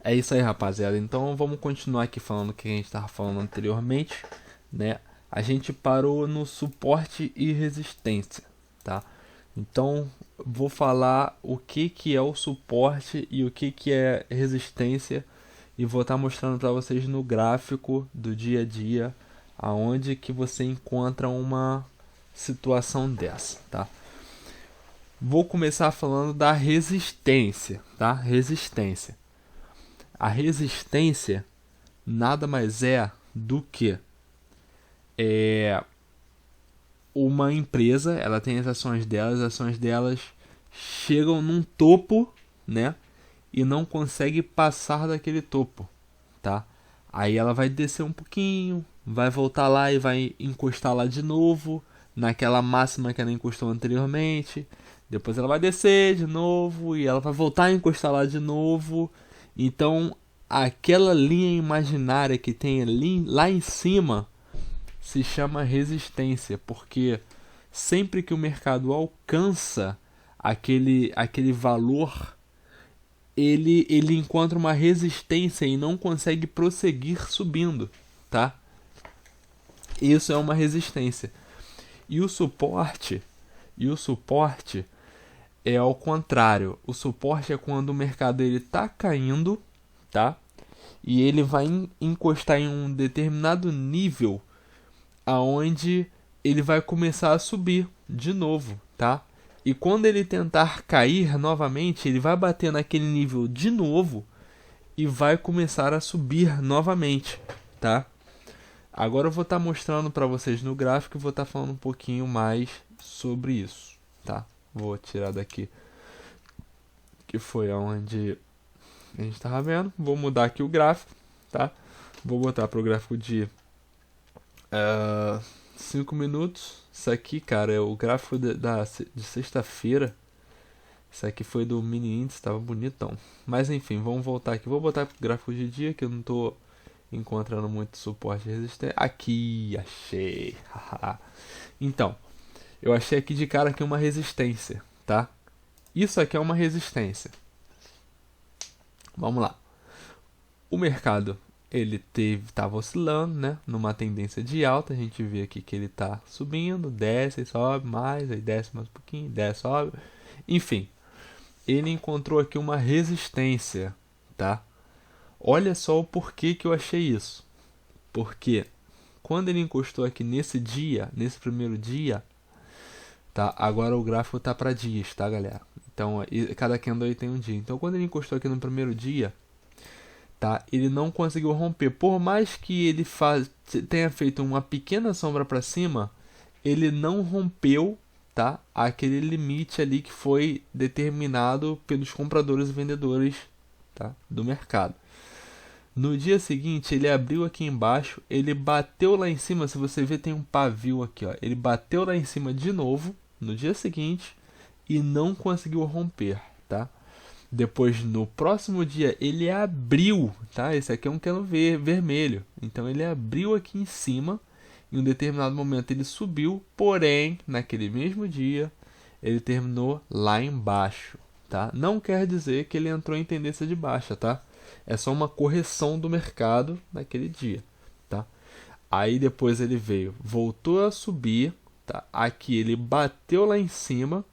É isso aí, rapaziada. Então vamos continuar aqui falando o que a gente estava falando anteriormente, né? A gente parou no suporte e resistência, tá? Então vou falar o que que é o suporte e o que que é resistência e vou estar mostrando para vocês no gráfico do dia a dia aonde que você encontra uma situação dessa, tá? Vou começar falando da resistência, tá? Resistência. A resistência nada mais é do que uma empresa, ela tem as ações delas chegam num topo, né? E não consegue passar daquele topo, tá? Aí ela vai descer um pouquinho, vai voltar lá e vai encostar lá de novo, naquela máxima que ela encostou anteriormente. Depois ela vai descer de novo e ela vai voltar a encostar lá de novo. Então, aquela linha imaginária que tem ali, lá em cima se chama resistência, porque sempre que o mercado alcança aquele valor, ele encontra uma resistência e não consegue prosseguir subindo, tá? Isso é uma resistência. E o suporte, e o suporte é ao contrário. O suporte é quando o mercado ele tá caindo, tá? E ele vai encostar em um determinado nível aonde ele vai começar a subir de novo, tá? E quando ele tentar cair novamente, ele vai bater naquele nível de novo e vai começar a subir novamente, tá? Agora eu vou estar mostrando para vocês no gráfico e vou estar falando um pouquinho mais sobre isso, tá? Vou tirar daqui que foi onde a gente estava vendo. Vou mudar aqui o gráfico, tá? Vou botar para o gráfico de 5 minutos. Isso aqui, cara, é o gráfico de sexta-feira. Isso aqui foi do mini índice, tava bonitão. Mas enfim, vamos voltar aqui. Vou botar pro gráfico de dia, que eu não tô encontrando muito suporte e resistência. Aqui, achei. Então, eu achei aqui de cara aqui uma resistência, tá? Isso aqui é uma resistência. Vamos lá. O mercado ele tava oscilando, né, numa tendência de alta. A gente vê aqui que ele tá subindo, desce, sobe mais, aí desce mais um pouquinho, desce, sobe. Enfim, ele encontrou aqui uma resistência, tá? Olha só o porquê que eu achei isso. Porque quando ele encostou aqui nesse dia, nesse primeiro dia, tá? Agora o gráfico tá para dias, tá, galera? Então, cada candle aí tem um dia. Então, quando ele encostou aqui no primeiro dia, tá? Ele não conseguiu romper. Por mais que ele tenha feito uma pequena sombra para cima, ele não rompeu, tá? Aquele limite ali que foi determinado pelos compradores e vendedores, tá? Do mercado. No dia seguinte, ele abriu aqui embaixo, ele bateu lá em cima, se você ver tem um pavio aqui, ó. Ele bateu lá em cima de novo no dia seguinte e não conseguiu romper, tá? Depois, no próximo dia, ele abriu, tá? Esse aqui é um cano vermelho. Então, ele abriu aqui em cima. Em um determinado momento, ele subiu. Porém, naquele mesmo dia, ele terminou lá embaixo, tá? Não quer dizer que ele entrou em tendência de baixa, tá? É só uma correção do mercado naquele dia, tá? Aí, depois, ele veio, voltou a subir, tá? Aqui, ele bateu lá em cima.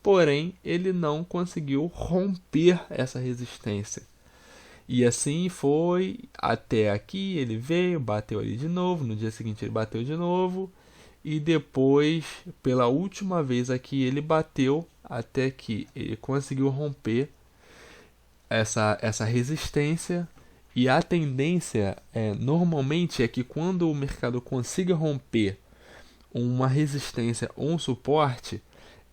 Porém, ele não conseguiu romper essa resistência. E assim foi até aqui. Ele veio, bateu ali de novo. No dia seguinte, ele bateu de novo. E depois, pela última vez aqui, ele bateu até que ele conseguiu romper essa resistência. E a tendência normalmente é que quando o mercado consiga romper uma resistência ou um suporte,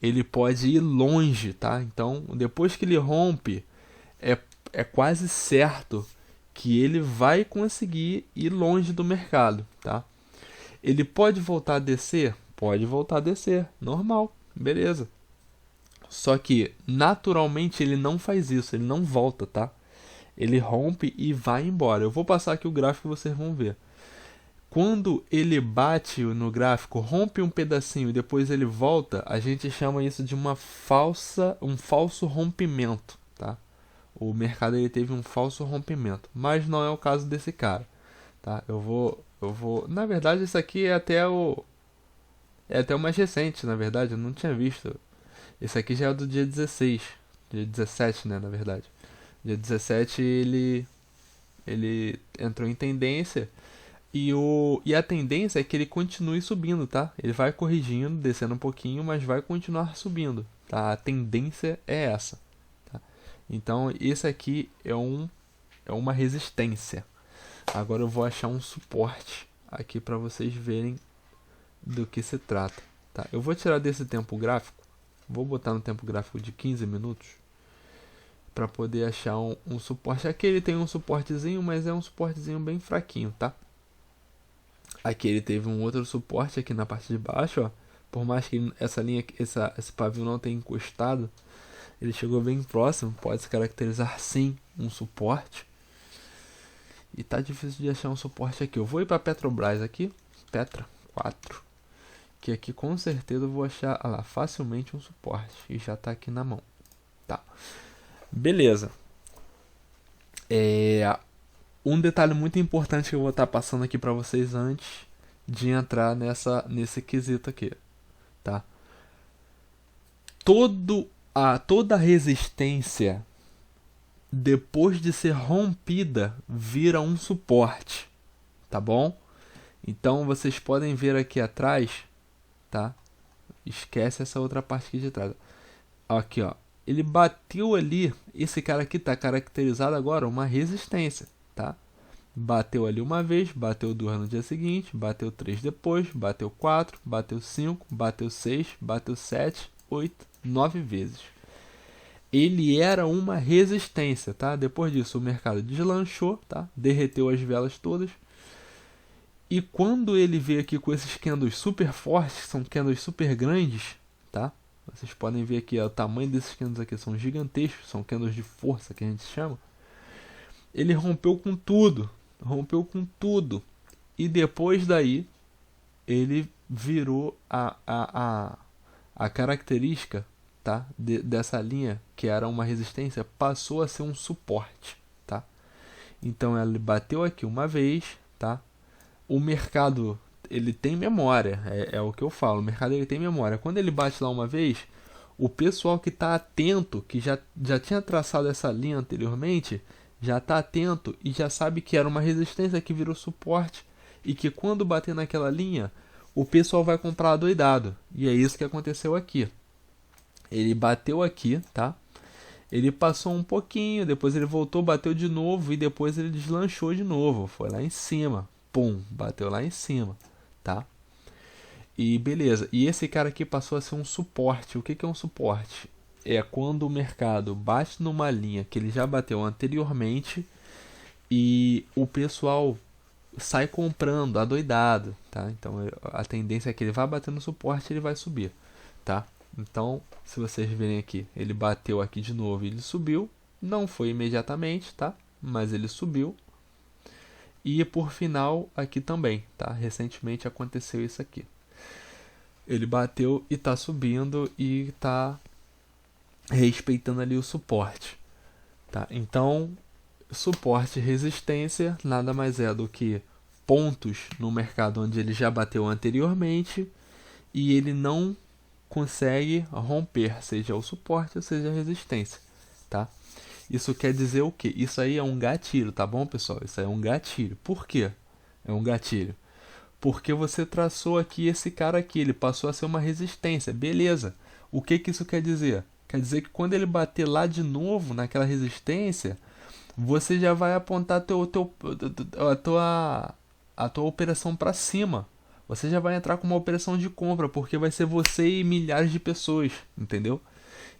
ele pode ir longe, tá? Então, depois que ele rompe, é, é quase certo que ele vai conseguir ir longe do mercado, tá? Ele pode voltar a descer? Pode voltar a descer, normal, beleza. Só que, naturalmente, ele não faz isso, ele não volta, tá? Ele rompe e vai embora. Eu vou passar aqui o gráfico e vocês vão ver. Quando ele bate no gráfico, rompe um pedacinho e depois ele volta, a gente chama isso de um falso rompimento, tá? o mercado ele teve um falso rompimento, mas não é o caso desse cara, tá? Na verdade, isso aqui é até o mais recente, na verdade, eu não tinha visto. Esse aqui já é do dia 16, dia 17, né, na verdade. Dia 17 ele entrou em tendência e a tendência é que ele continue subindo, tá? Ele vai corrigindo, descendo um pouquinho, mas vai continuar subindo, tá? A tendência é essa, tá? Então, esse aqui é uma resistência. Agora eu vou achar um suporte aqui para vocês verem do que se trata, tá? Eu vou tirar desse tempo gráfico, vou botar no tempo gráfico de 15 minutos para poder achar um suporte. Aqui ele tem um suportezinho, mas é um suportezinho bem fraquinho, tá? Aqui ele teve um outro suporte aqui na parte de baixo, ó. Por mais que essa linha, esse pavio não tenha encostado, ele chegou bem próximo, pode se caracterizar sim um suporte. E tá difícil de achar um suporte aqui. Eu vou ir para Petrobras aqui, Petra 4, que aqui com certeza eu vou achar lá, facilmente um suporte. E já tá aqui na mão, tá? Beleza. Um detalhe muito importante que eu vou estar passando aqui para vocês antes de entrar nesse quesito aqui, tá? Toda resistência depois de ser rompida vira um suporte, tá bom? Então vocês podem ver aqui atrás, tá? Esquece essa outra parte aqui de trás. Aqui, ó. Ele bateu ali, esse cara aqui tá caracterizado agora uma resistência, tá? Bateu ali uma vez, bateu duas no dia seguinte, bateu 3 depois, bateu 4, bateu 5, bateu 6, bateu 7, 8, 9 vezes. Ele era uma resistência, tá? Depois disso o mercado deslanchou, tá? Derreteu as velas todas. E quando ele veio aqui com esses candles super fortes, são candles super grandes, tá? Vocês podem ver aqui, ó, o tamanho desses candles aqui são gigantescos, são candles de força que a gente chama. Ele rompeu com tudo, e depois daí ele virou a característica, tá? Dessa linha, que era uma resistência, passou a ser um suporte, tá? Então ele bateu aqui uma vez, tá? O mercado ele tem memória, é o que eu falo, o mercado ele tem memória. Quando ele bate lá uma vez, o pessoal que está atento, que já tinha traçado essa linha anteriormente, já está atento e já sabe que era uma resistência que virou suporte e que quando bater naquela linha, o pessoal vai comprar adoidado. E é isso que aconteceu aqui. Ele bateu aqui, tá? Ele passou um pouquinho, depois ele voltou, bateu de novo e depois ele deslanchou de novo, foi lá em cima. Pum, bateu lá em cima, tá? E beleza, e esse cara aqui passou a ser um suporte. O que é um suporte? É quando o mercado bate numa linha que ele já bateu anteriormente e o pessoal sai comprando, adoidado, tá? Então a tendência é que ele vai bater no suporte e ele vai subir, tá? Então, se vocês verem aqui, ele bateu aqui de novo e ele subiu. Não foi imediatamente, tá? Mas ele subiu. E por final aqui também, tá? Recentemente aconteceu isso aqui. Ele bateu e tá subindo e tá respeitando ali o suporte, tá? Então, suporte e resistência nada mais é do que pontos no mercado onde ele já bateu anteriormente e ele não consegue romper, seja o suporte ou seja a resistência, tá? Isso quer dizer o quê? Isso aí é um gatilho, tá bom, pessoal? Isso aí é um gatilho. Por quê? É um gatilho. Porque você traçou aqui esse cara aqui, ele passou a ser uma resistência, beleza. O que isso quer dizer? Quer dizer que quando ele bater lá de novo naquela resistência, você já vai apontar a tua operação para cima. Você já vai entrar com uma operação de compra, porque vai ser você e milhares de pessoas, entendeu?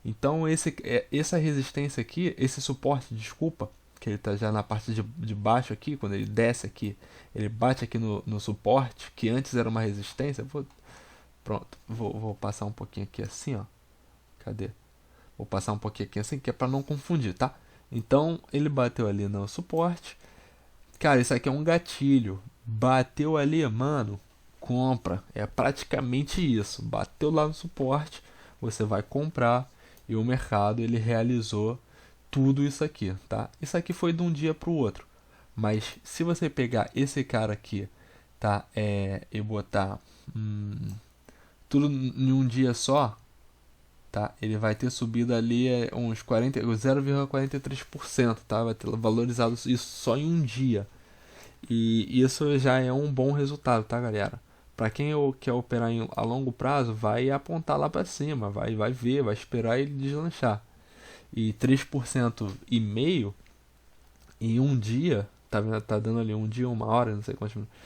Então essa resistência aqui, esse suporte, desculpa, que ele está já na parte de baixo aqui, quando ele desce aqui, ele bate aqui no suporte, que antes era uma resistência. Pronto, vou passar um pouquinho aqui assim, ó. Cadê? Vou passar um pouquinho aqui assim, que é para não confundir, tá? Então ele bateu ali no suporte. Cara, isso aqui é um gatilho. Bateu ali, mano, compra. É praticamente isso. Bateu lá no suporte, você vai comprar. E o mercado ele realizou tudo isso aqui, tá? Isso aqui foi de um dia para o outro. Mas se você pegar esse cara aqui, tá? E botar tudo em um dia só, tá? Ele vai ter subido ali uns 0,43%, tá? Vai ter valorizado isso só em um dia. E isso já é um bom resultado, tá, galera? Para quem quer operar a longo prazo, vai apontar lá para cima, vai ver, vai esperar ele deslanchar. E 3,5% em um dia, tá vendo? Tá dando ali um dia, uma hora, não sei quantos minutos.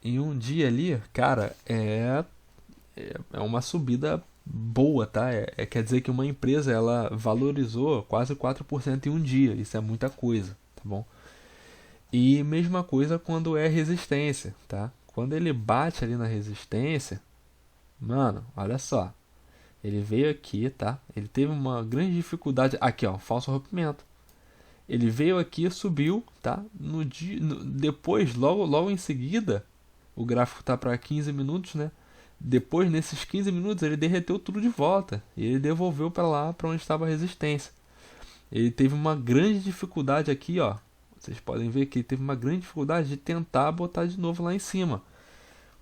Em um dia ali, cara, é uma subida boa, tá? Quer dizer que uma empresa ela valorizou quase 4% em um dia. Isso é muita coisa, tá bom? E mesma coisa quando é resistência, tá? Quando ele bate ali na resistência, mano, olha só. Ele veio aqui, tá? Ele teve uma grande dificuldade. Aqui, ó, falso rompimento. Ele veio aqui, subiu, tá? Depois, logo em seguida, o gráfico tá para 15 minutos, né? Depois, nesses 15 minutos, ele derreteu tudo de volta. E ele devolveu para lá, para onde estava a resistência. Ele teve uma grande dificuldade aqui, ó. Vocês podem ver que ele teve uma grande dificuldade de tentar botar de novo lá em cima.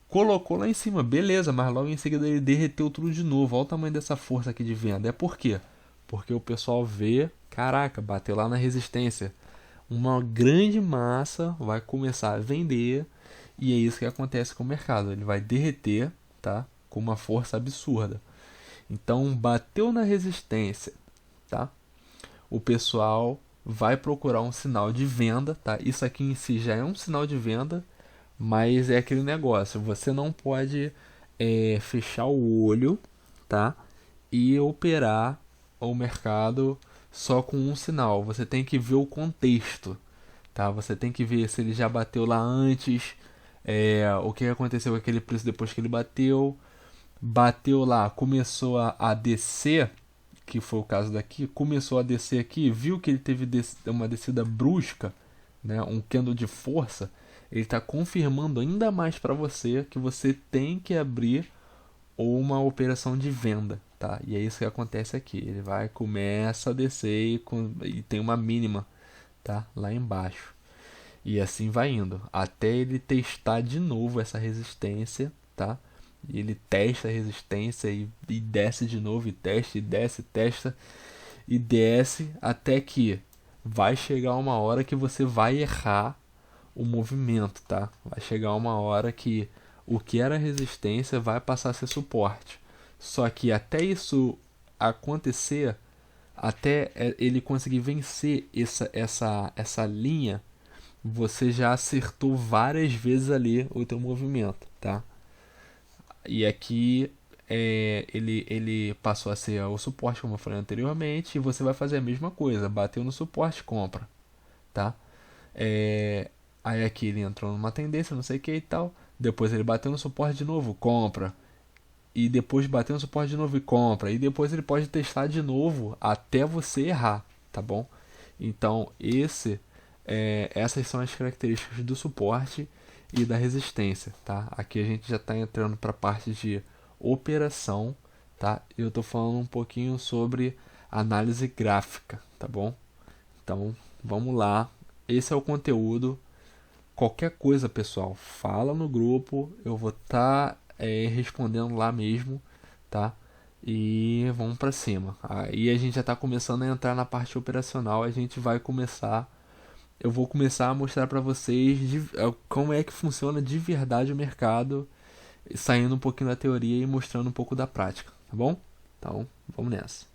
Colocou lá em cima, beleza, mas logo em seguida ele derreteu tudo de novo. Olha o tamanho dessa força aqui de venda. É por quê? Porque o pessoal vê, caraca, bateu lá na resistência. Uma grande massa vai começar a vender e é isso que acontece com o mercado. Ele vai derreter, tá? Com uma força absurda. Então, bateu na resistência, tá? O pessoal vai procurar um sinal de venda, tá? Isso aqui em si já é um sinal de venda, mas é aquele negócio, você não pode fechar o olho, tá? E operar o mercado só com um sinal. Você tem que ver o contexto, tá? Você tem que ver se ele já bateu lá antes, o que aconteceu com aquele preço depois que ele bateu lá, começou a descer, que foi o caso daqui, começou a descer aqui, viu que ele teve uma descida brusca, né, um candle de força, ele está confirmando ainda mais para você que você tem que abrir uma operação de venda, tá? E é isso que acontece aqui, ele começa a descer e tem uma mínima, tá? Lá embaixo. E assim vai indo, até ele testar de novo essa resistência, tá? E ele testa a resistência e desce de novo, e testa, e desce, testa, e desce, até que vai chegar uma hora que você vai errar o movimento, tá? Vai chegar uma hora que o que era resistência vai passar a ser suporte. Só que até isso acontecer, até ele conseguir vencer essa linha, você já acertou várias vezes ali o teu movimento, tá? E aqui ele passou a ser o suporte, como eu falei anteriormente, e você vai fazer a mesma coisa, bateu no suporte, compra, tá? Aí aqui ele entrou numa tendência, não sei o que e tal, depois ele bateu no suporte de novo, compra, e depois bateu no suporte de novo e compra, e depois ele pode testar de novo até você errar, tá bom? Então essas são as características do suporte e da resistência, tá? Aqui a gente já está entrando para a parte de operação, tá? Eu estou falando um pouquinho sobre análise gráfica, tá bom? Então, vamos lá. Esse é o conteúdo. Qualquer coisa, pessoal, fala no grupo, eu vou estar respondendo lá mesmo, tá? E vamos para cima. Aí a gente já está começando a entrar na parte operacional, eu vou começar a mostrar para vocês como é que funciona de verdade o mercado, saindo um pouquinho da teoria e mostrando um pouco da prática, tá bom? Então, vamos nessa.